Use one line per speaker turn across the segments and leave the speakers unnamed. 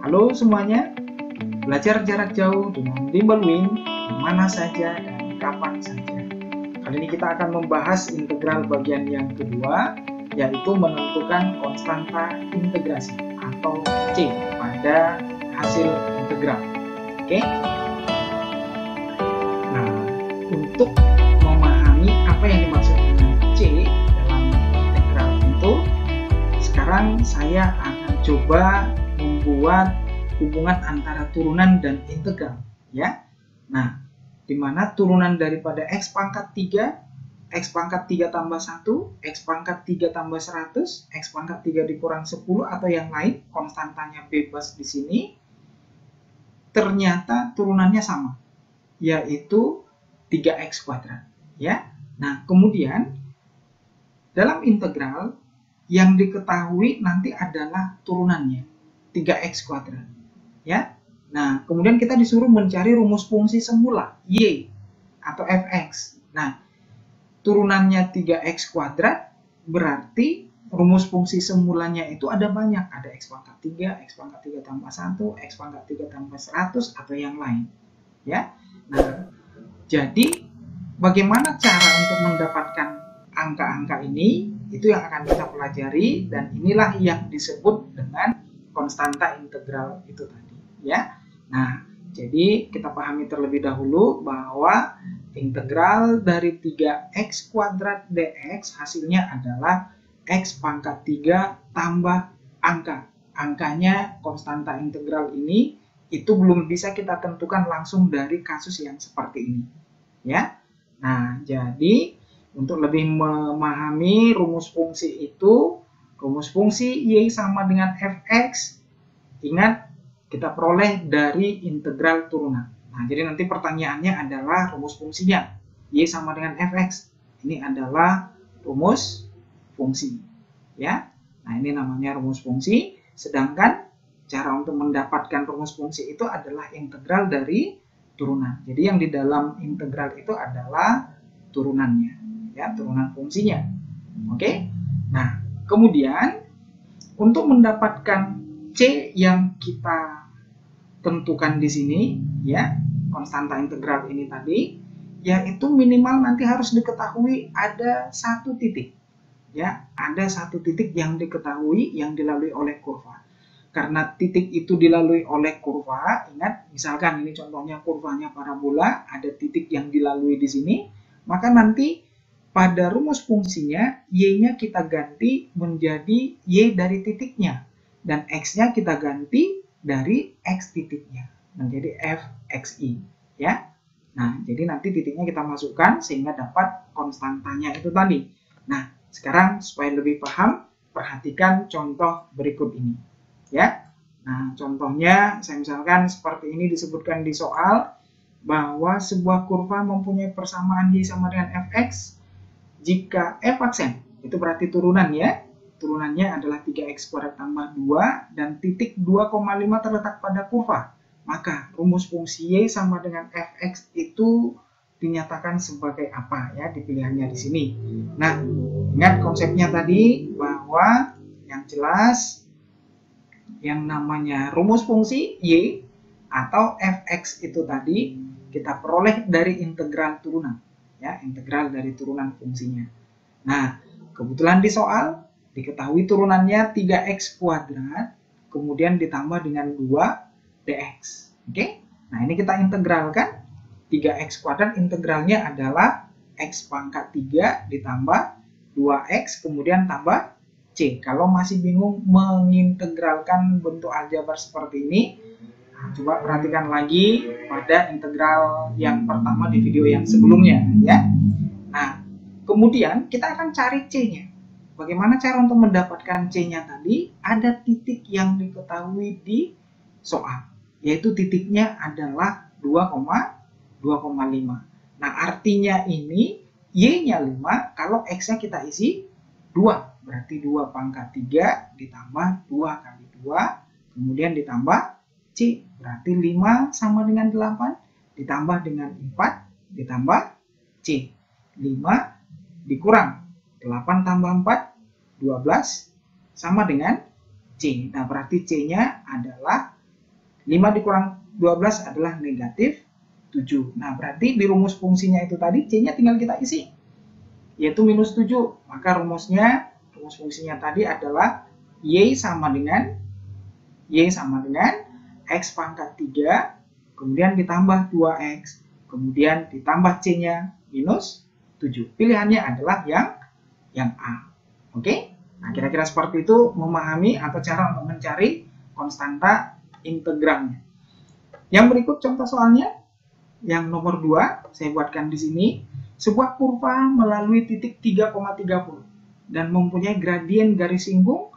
Halo semuanya, belajar jarak jauh dengan Dimbalwin di mana saja dan kapan saja. Kali ini kita akan membahas integral bagian yang kedua, yaitu menentukan konstanta integrasi atau C pada hasil integral. Oke? Nah, untuk memahami apa yang dimaksud dengan C dalam integral itu, sekarang saya akan coba membuat hubungan antara turunan dan integral, ya. Nah, di mana turunan daripada x pangkat 3, x pangkat 3 tambah 1, x pangkat 3 tambah 100, x pangkat 3 dikurang 10 atau yang lain, konstantanya bebas di sini, ternyata turunannya sama, yaitu 3x kuadrat, ya. Nah, kemudian dalam integral yang diketahui nanti adalah turunannya 3x kuadrat, ya. Nah, kemudian kita disuruh mencari rumus fungsi semula y atau fx. Nah, turunannya 3x kuadrat berarti rumus fungsi semulanya itu ada banyak, ada x pangkat 3, x pangkat 3 tambah 1, x pangkat 3 tambah 100 atau yang lain, ya. Nah, jadi bagaimana cara untuk mendapatkan angka-angka ini, itu yang akan kita pelajari, dan inilah yang disebut dengan konstanta integral itu tadi, ya. Nah, jadi kita pahami terlebih dahulu bahwa integral dari 3x kuadrat dx hasilnya adalah x pangkat 3 tambah angka. Angkanya konstanta integral ini itu belum bisa kita tentukan langsung dari kasus yang seperti ini, ya. Nah, jadi untuk lebih memahami rumus fungsi itu, rumus fungsi y sama dengan fx, ingat kita peroleh dari integral turunan. Nah, jadi nanti pertanyaannya adalah rumus fungsinya y sama dengan fx. Ini adalah rumus fungsi, ya. Nah, ini namanya rumus fungsi. Sedangkan cara untuk mendapatkan rumus fungsi itu adalah integral dari turunan. Jadi yang di dalam integral itu adalah turunannya, ya, turunan fungsinya. Oke. Nah, kemudian untuk mendapatkan C yang kita tentukan di sini, ya, konstanta integral ini tadi, yaitu minimal nanti harus diketahui ada satu titik, ya, ada satu titik yang diketahui yang dilalui oleh kurva. Karena titik itu dilalui oleh kurva, ingat, misalkan ini contohnya kurvanya parabola, ada titik yang dilalui di sini, maka nanti pada rumus fungsinya, y-nya kita ganti menjadi y dari titiknya. Dan x-nya kita ganti dari x titiknya. Menjadi fxi. Ya. Nah, jadi nanti titiknya kita masukkan sehingga dapat konstantanya itu tadi. Nah, sekarang supaya lebih paham, perhatikan contoh berikut ini. Ya. Nah, contohnya, saya misalkan seperti ini disebutkan di soal, bahwa sebuah kurva mempunyai persamaan y sama dengan fx, jika f aksen, itu berarti turunan, ya. Turunannya adalah 3x kuadrat tambah 2, dan titik 2,5 terletak pada kurva. Maka rumus fungsi y sama dengan fx itu dinyatakan sebagai apa, ya, di pilihannya di sini. Nah, ingat konsepnya tadi, bahwa yang jelas yang namanya rumus fungsi y atau fx itu tadi kita peroleh dari integral turunan, ya, integral dari turunan fungsinya. Nah, kebetulan di soal diketahui turunannya 3x kuadrat, kemudian ditambah dengan 2 dx. Oke? Nah, ini kita integralkan. 3x kuadrat integralnya adalah x pangkat 3 ditambah 2x, kemudian tambah c. Kalau masih bingung mengintegralkan bentuk aljabar seperti ini, coba perhatikan lagi pada integral yang pertama di video yang sebelumnya, ya. Nah, kemudian kita akan cari C-nya. Bagaimana cara untuk mendapatkan C-nya tadi? Ada titik yang diketahui di soal, yaitu titiknya adalah 2,5. Nah, artinya ini Y-nya 5, kalau X-nya kita isi 2. Berarti 2 pangkat 3 ditambah 2 kali 2, kemudian ditambah C, berarti 5 sama dengan 8, ditambah dengan 4, ditambah C. 5 dikurang 8 tambah 4, 12, sama dengan C. Nah, berarti C-nya adalah 5 dikurang 12 adalah negatif 7. Nah, berarti di rumus fungsinya itu tadi C-nya tinggal kita isi, yaitu minus 7. Maka rumus fungsinya tadi adalah Y sama dengan X pangkat 3, kemudian ditambah 2X, kemudian ditambah C-nya minus 7. Pilihannya adalah yang A. Oke? Nah, kira-kira seperti itu memahami atau cara untuk mencari konstanta integralnya. Yang berikut contoh soalnya. Yang nomor 2, saya buatkan di sini. Sebuah kurva melalui titik 3,30 dan mempunyai gradien garis singgung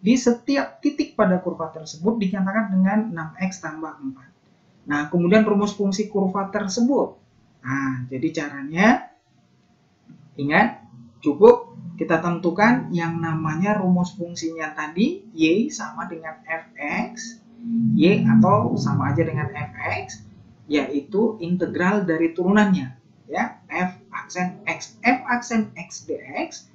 di setiap titik pada kurva tersebut dinyatakan dengan 6X tambah 4. Nah, kemudian rumus fungsi kurva tersebut. Nah, jadi caranya, ingat, cukup kita tentukan yang namanya rumus fungsinya tadi, Y sama dengan Fx, Y atau sama aja dengan Fx, yaitu integral dari turunannya, ya, F aksen X. F aksen X dx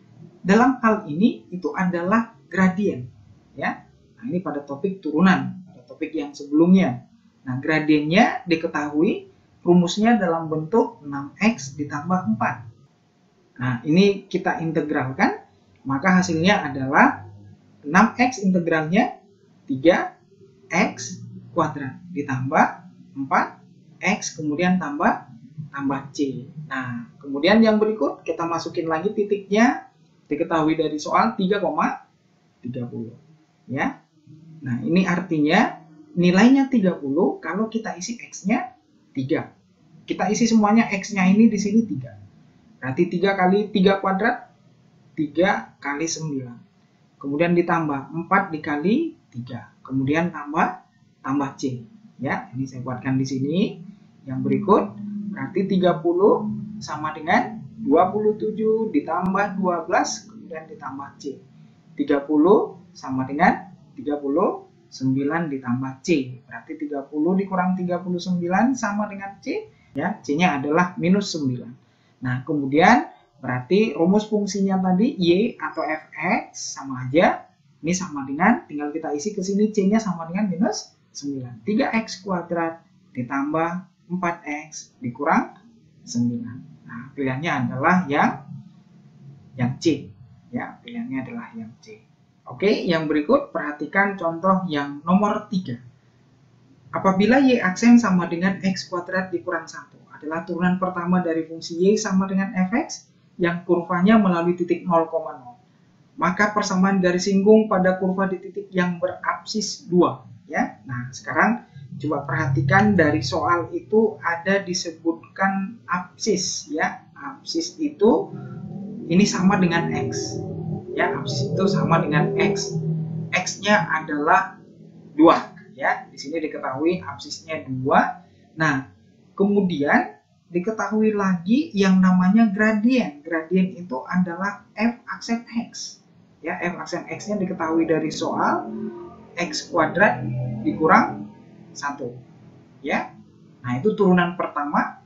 dalam hal ini itu adalah gradien, ya. Nah, ini pada topik turunan, pada topik yang sebelumnya. Nah, gradiennya diketahui, rumusnya dalam bentuk 6X ditambah 4. Nah, ini kita integralkan, maka hasilnya adalah 6X integralnya 3X kuadrat ditambah 4X kemudian tambah C. Nah, kemudian yang berikut kita masukin lagi titiknya, diketahui dari soal 3,30, ya. Nah, ini artinya nilainya 30 kalau kita isi X-nya 3. Kita isi semuanya X-nya ini di sini 3. Berarti 3 kali 3 kuadrat, 3 kali 9. Kemudian ditambah 4 dikali 3. Kemudian tambah C. Ya, ini saya buatkan di sini. Yang berikut, berarti 30 sama dengan 27 ditambah 12, kemudian ditambah C. 30 sama dengan 39 ditambah C. Berarti 30 dikurang 39 sama dengan C. Ya, C-nya adalah minus 9. Nah, kemudian berarti rumus fungsinya tadi Y atau Fx sama aja. Ini sama dengan, tinggal kita isi ke sini, C-nya sama dengan minus 9. 3X kuadrat ditambah 4X dikurang 9. Nah, pilihannya adalah yang C. Ya, pilihannya adalah yang C. Oke, yang berikut perhatikan contoh yang nomor 3. Apabila Y aksen sama dengan X kuadrat dikurang 1 adalah turunan pertama dari fungsi Y sama dengan Fx yang kurvanya melalui titik 0,0. Maka persamaan garis singgung pada kurva di titik yang berapsis 2. Ya. Nah, sekarang coba perhatikan dari soal itu ada disebutkan apsis. Ya. Apsis itu ini sama dengan X. Ya, apsis itu sama dengan X. X-nya adalah 2. Ya, di sini diketahui apsisnya 2. Nah, kemudian diketahui lagi yang namanya gradien. Gradien itu adalah F aksen X. Ya, F aksen X-nya diketahui dari soal X kuadrat dikurang 1. Ya. Nah, itu turunan pertama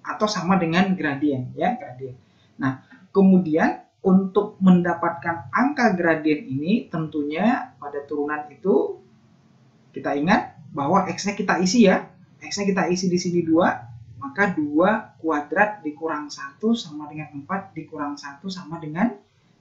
atau sama dengan gradien, ya, gradien. Nah, kemudian untuk mendapatkan angka gradien ini tentunya pada turunan itu kita ingat bahwa X-nya kita isi, ya. X-nya kita isi di sini 2, maka 2 kuadrat dikurang 1 sama dengan 4 dikurang 1 sama dengan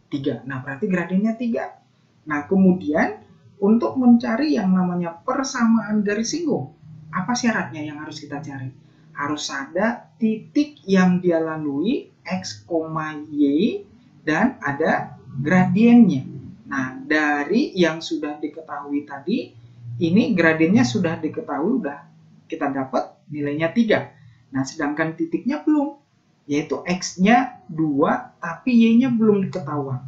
3. Nah, berarti gradiennya 3. Nah, kemudian untuk mencari yang namanya persamaan garis singgung, apa syaratnya yang harus kita cari? Harus ada titik yang dia lalui X, Y dan ada gradiennya. Nah, dari yang sudah diketahui tadi, ini gradiennya sudah diketahui, udah kita dapat nilainya 3. Nah, sedangkan titiknya belum, yaitu X-nya 2, tapi Y-nya belum ketahuan.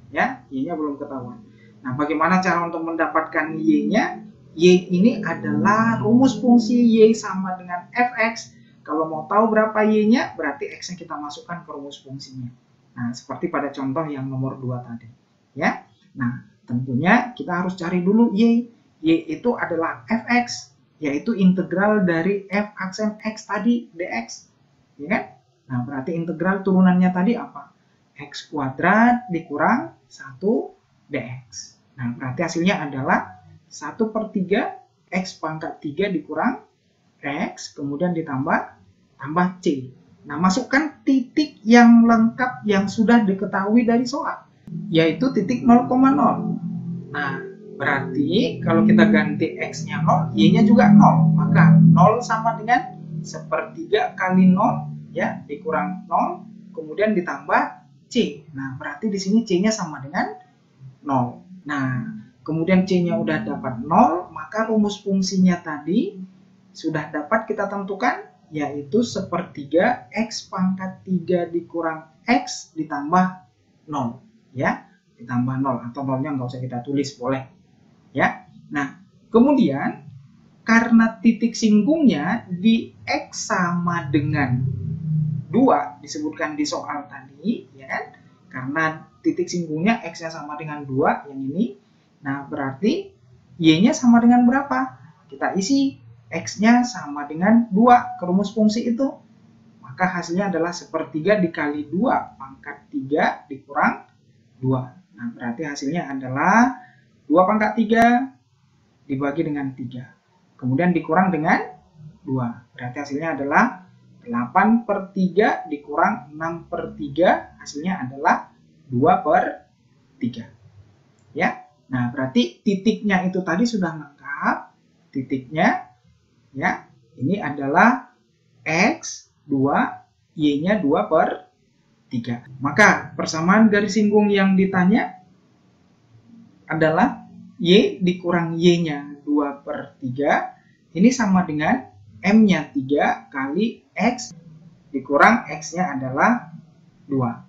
Ya, Y-nya belum ketahuan. Nah, bagaimana cara untuk mendapatkan Y-nya? Y ini adalah rumus fungsi Y sama dengan Fx. Kalau mau tahu berapa Y-nya, berarti X-nya kita masukkan ke rumus fungsinya. Nah, seperti pada contoh yang nomor 2 tadi. Ya, nah, tentunya kita harus cari dulu Y. Y itu adalah Fx, yaitu integral dari F aksen X tadi, dx. Ya kan? Nah, berarti integral turunannya tadi apa? X kuadrat dikurang 1 dx. Nah, berarti hasilnya adalah 1/3 X pangkat 3 dikurang X, kemudian tambah C. Nah, masukkan titik yang lengkap yang sudah diketahui dari soal, yaitu titik 0,0. Nah, berarti kalau kita ganti X-nya 0, Y-nya juga 0. Maka 0 sama dengan 1/3 kali 0, ya, dikurang 0, kemudian ditambah C. Nah, berarti di sini C-nya sama dengan 0. Nah, kemudian C-nya udah dapat 0, maka rumus fungsinya tadi sudah dapat kita tentukan, yaitu 1/3 X pangkat 3 dikurang X ditambah 0. Ya, ditambah 0, atau 0-nya nggak usah kita tulis, boleh. Ya, nah, kemudian karena titik singgungnya di X sama dengan 2 disebutkan di soal tadi, ya kan? Karena titik singgungnya X-nya sama dengan 2, yang ini. Nah, berarti Y-nya sama dengan berapa? Kita isi X-nya sama dengan 2 ke rumus fungsi itu. Maka hasilnya adalah 1/3 dikali 2 pangkat 3 dikurang 2. Nah, berarti hasilnya adalah 2 pangkat 3 dibagi dengan 3. Kemudian dikurang dengan 2. Berarti hasilnya adalah 8/3 dikurang 6/3, hasilnya adalah 2/3. Ya. Nah, berarti titiknya itu tadi sudah lengkap. Titiknya, ya, ini adalah X 2, Y-nya 2/3. Maka persamaan garis singgung yang ditanya adalah Y dikurang Y-nya 2/3. Ini sama dengan M-nya 3 kali X dikurang X-nya adalah 2.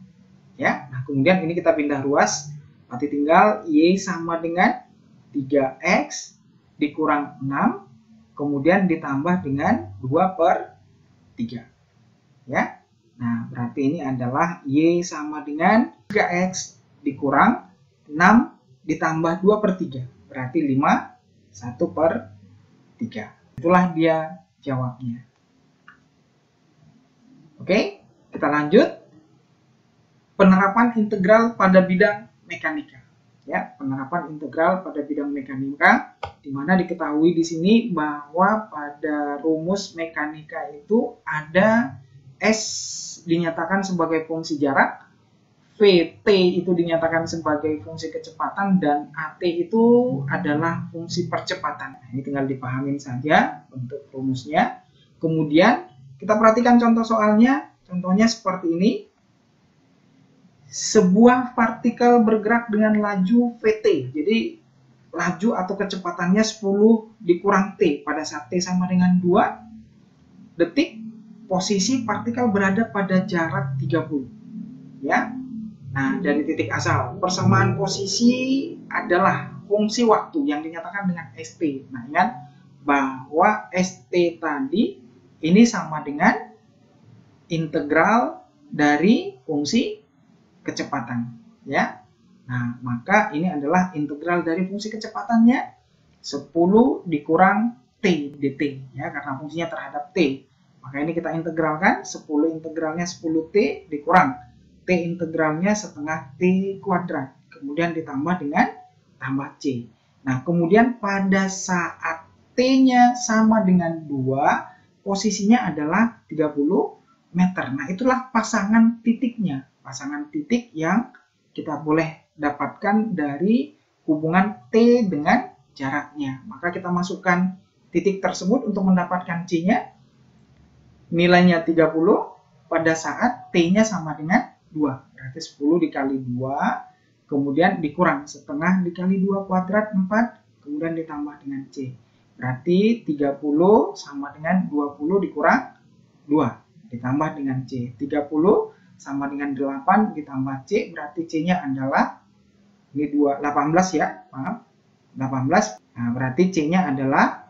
Ya, nah, kemudian ini kita pindah ruas, berarti tinggal Y sama dengan 3X dikurang 6, kemudian ditambah dengan 2/3. Ya, nah, berarti ini adalah Y sama dengan 3X dikurang 6 ditambah 2/3, berarti 5, 1/3. Itulah dia jawabnya. Oke, kita lanjut. Penerapan integral pada bidang mekanika. Ya, penerapan integral pada bidang mekanika, di mana diketahui di sini bahwa pada rumus mekanika itu ada S dinyatakan sebagai fungsi jarak, VT itu dinyatakan sebagai fungsi kecepatan, dan AT itu adalah fungsi percepatan. Ini tinggal dipahamin saja bentuk rumusnya. Kemudian kita perhatikan contoh soalnya. Contohnya seperti ini. Sebuah partikel bergerak dengan laju VT. Jadi laju atau kecepatannya 10 dikurang T. Pada saat T sama dengan 2 detik, posisi partikel berada pada jarak 30. Ya. Nah, dari titik asal, persamaan posisi adalah fungsi waktu yang dinyatakan dengan ST. Nah, ingat bahwa ST tadi ini sama dengan integral dari fungsi kecepatan. Ya. Nah, maka ini adalah integral dari fungsi kecepatannya 10 dikurang T dt. Ya, karena fungsinya terhadap T. Maka ini kita integralkan, 10 integralnya 10T dikurang T integralnya setengah T kuadrat. Kemudian ditambah dengan tambah C. Nah, kemudian pada saat T-nya sama dengan 2, posisinya adalah 30 meter. Nah, itulah pasangan titiknya. Pasangan titik yang kita boleh dapatkan dari hubungan T dengan jaraknya. Maka kita masukkan titik tersebut untuk mendapatkan C-nya. Nilainya 30 pada saat T-nya sama dengan 2, berarti 10 dikali 2, kemudian dikurang setengah dikali 2 kuadrat 4, kemudian ditambah dengan C. Berarti 30 sama dengan 20 dikurang 2, ditambah dengan C. 30 sama dengan 8 ditambah C, berarti C-nya adalah, ini 18 ya, maaf, 18. Nah, berarti C-nya adalah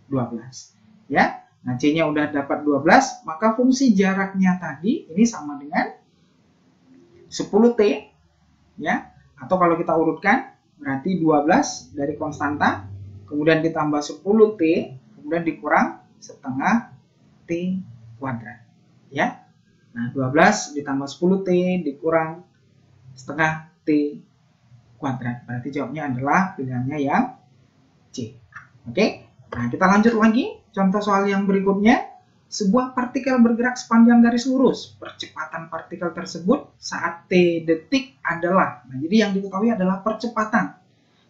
12. Ya, nah C-nya udah dapat 12, maka fungsi jaraknya tadi ini sama dengan 10T, ya, atau kalau kita urutkan berarti 12 dari konstanta, kemudian ditambah 10T, kemudian dikurang setengah T kuadrat, ya. Nah, 12 ditambah 10T dikurang setengah T kuadrat, berarti jawabnya adalah pilihannya yang C. Oke, Nah, kita lanjut lagi. Contoh soal yang berikutnya. Sebuah partikel bergerak sepanjang garis lurus. Percepatan partikel tersebut saat T detik adalah. Nah, jadi yang diketahui adalah percepatan.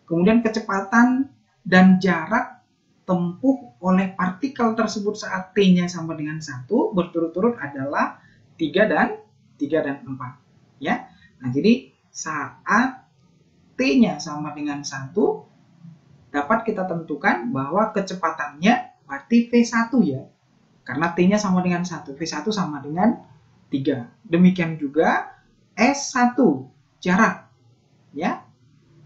Kemudian kecepatan dan jarak tempuh oleh partikel tersebut saat T-nya sama dengan 1 berturut-turut adalah 3 dan 4. Ya. Nah, jadi saat T-nya sama dengan 1 dapat kita tentukan bahwa kecepatannya berarti V1 ya. Karena T-nya sama dengan 1, V1 sama dengan 3. Demikian juga S1, jarak. Ya,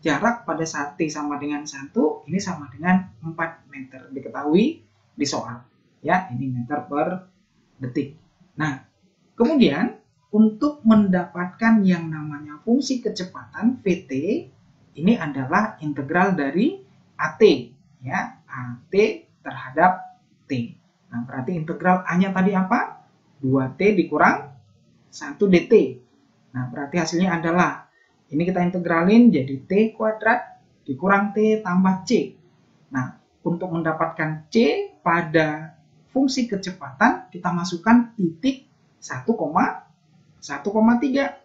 jarak pada saat T sama dengan 1, ini sama dengan 4 meter. Diketahui di soal. Ya, ini meter per detik. Nah, kemudian untuk mendapatkan yang namanya fungsi kecepatan VT, ini adalah integral dari AT. Ya, AT terhadap T. Nah, berarti integral A-nya tadi apa? 2T dikurang 1 DT. Nah, berarti hasilnya adalah, ini kita integralin jadi T kuadrat dikurang T tambah C. Nah, untuk mendapatkan C pada fungsi kecepatan, kita masukkan titik 1,3.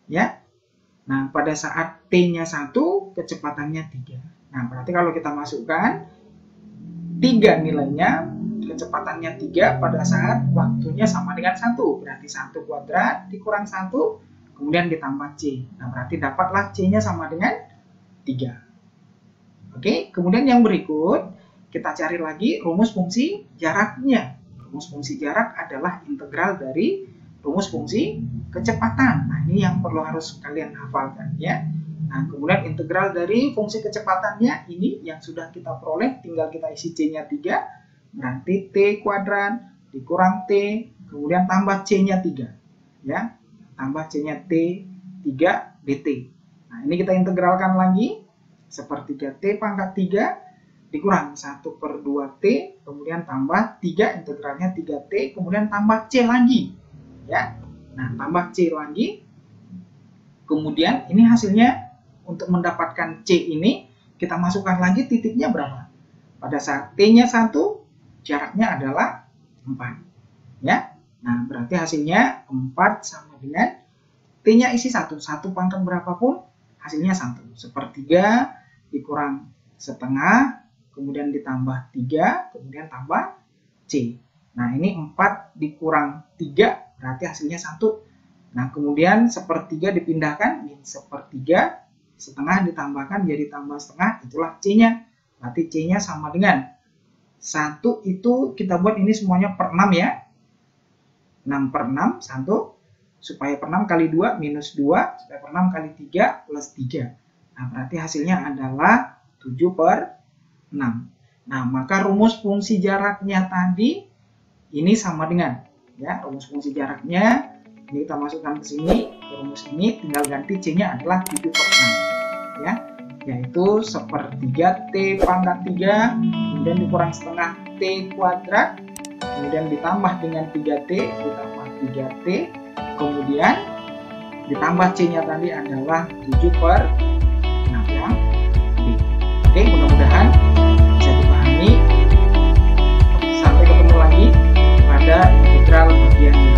Ya. Nah, pada saat T-nya 1, kecepatannya 3. Nah, berarti kalau kita masukkan 3 nilainya, kecepatannya 3 pada saat waktunya sama dengan 1. Berarti 1 kuadrat dikurang 1, kemudian ditambah C. Nah, berarti dapatlah C-nya sama dengan 3. Oke, kemudian yang berikut, kita cari lagi rumus fungsi jaraknya. Rumus fungsi jarak adalah integral dari rumus fungsi kecepatan. Nah, ini yang perlu harus kalian hafalkan ya. Nah, kemudian integral dari fungsi kecepatannya ini yang sudah kita peroleh, tinggal kita isi C-nya 3. Berarti T kuadrat dikurang T, kemudian tambah C-nya 3. Ya, tambah C-nya T 3 DT. Nah, ini kita integralkan lagi. Sepertiga T pangkat 3 dikurang 1/2T, kemudian tambah 3, integralnya 3T, kemudian tambah C lagi. Ya, nah tambah C lagi. Kemudian ini hasilnya untuk mendapatkan C ini, kita masukkan lagi titiknya berapa? Pada saat T-nya 1, jaraknya adalah 4. Ya. Nah, berarti hasilnya 4 sama dengan T-nya isi 1. 1 pangkat berapapun, hasilnya 1. 1/3 dikurang setengah, kemudian ditambah 3, kemudian tambah C. Nah, ini 4 dikurang 3, berarti hasilnya 1. Nah, kemudian 1/3 dipindahkan, ini 1/3, setengah ditambahkan jadi tambah setengah, itulah C-nya. Berarti C-nya sama dengan 1 itu kita buat ini semuanya per 6 ya. 6/6, 1. Supaya per 6 kali 2 minus 2. Supaya per 6 kali 3 plus 3. Nah, berarti hasilnya adalah 7/6. Nah, maka rumus fungsi jaraknya tadi ini sama dengan. Ya, rumus fungsi jaraknya. Ini kita masukkan ke sini. Rumus ini tinggal ganti C-nya adalah 7/6. Ya. Yaitu 1/3 T pangkat 3, kemudian dikurang setengah T kuadrat, kemudian ditambah dengan 3T, ditambah 3T, kemudian ditambah C-nya tadi adalah 7/6 ya. Oke, mudah-mudahan bisa dipahami. Sampai ketemu lagi pada integral bagian